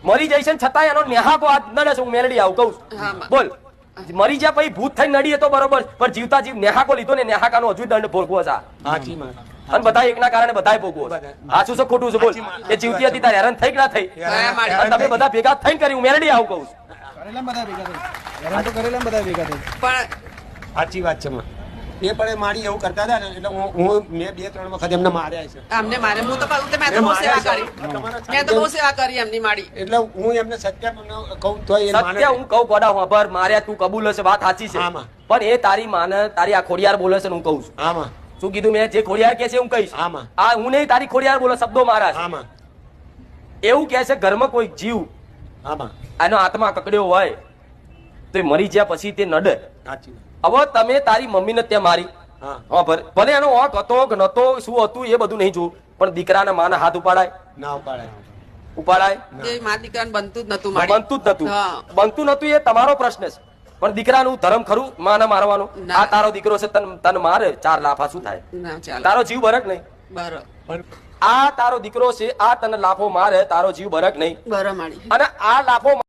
મરી જાય છે ને છતાંય એનો નેહાકો હાથ નડે છે. હું મેલડી આવું કહું છું. બોલ, મરી જાય પછી ભૂત થઈ નડીએ તો બરોબર, પણ જીવતા જીવ નેહાકો લીધો ને નેહાકાનો હજુ દંડ ભોગવો છે. અને બધા એકના કારણે બધા ભોગવો. સાચું છે ખોટું છે? બોલ. એ જીવતી હતી તારે હેરાન થઈ કે ના થઈ? તમે બધા ભેગા થઈને કરી. હું મેલડી આવું કહું પણ સાચી વાત છે. એ પણ મારી એવું કરતા હતા ને એટલે હું મેં 2-3 વખત એમને માર્યા છે. અમને મારે હું તો પાછું મેં તો બહુ સેવા કરી. મેં તો બહુ સેવા કરી એમની માડી. એટલે હું એમને સત્ય કહું તો એ માને. સત્ય હું કહું ગોડા વાપર માર્યા તું કબૂલ હશે, વાત સાચી છે. આમાં. પણ એ તારી માને તારી આ ખોડિયાર બોલે છે ને હું કહું છું. આમાં શું કીધું મેં? જે ખોડિયાર કે છે હું કહીશ. આમાં. આ હું નહીં, તારી ખોડિયાર બોલે શબ્દો મારા છે. આમાં એવું કે છે ઘરમાં કોઈ જીવ આમાં આનો આત્મા કકડ્યો હોય તો એ મરી ગયા પછી તે નડે. સાચી હવે તમે તારી મમ્મીને ત્યાં મારી, હા હા ભલે એનો હક હતો કે નતો, શું હતું એ બધું નહીં જોવું, પણ દીકરાના માના હાથ ઉપાડાય? ના ઉપાડાય. ઉપાડાય? એ મા દીકરાને બનતું જ નતું માડી. બનતું જ નતું. હા. બનતું નતું એ તમારો પ્રશ્ન છે, પણ દીકરાનું ધર્મ ખરું માને મારવાનું? ના. આ તારો દીકરો છે, તને મારે 4 લાફા શું થાય? ના ચાલે. તારો જીવ બરક નહીં? બરો પણ આ તારો દીકરો છે, આ તને લાફો મારે, તારો જીવ બરક નહીં? બરો માડી. અને આ લાફો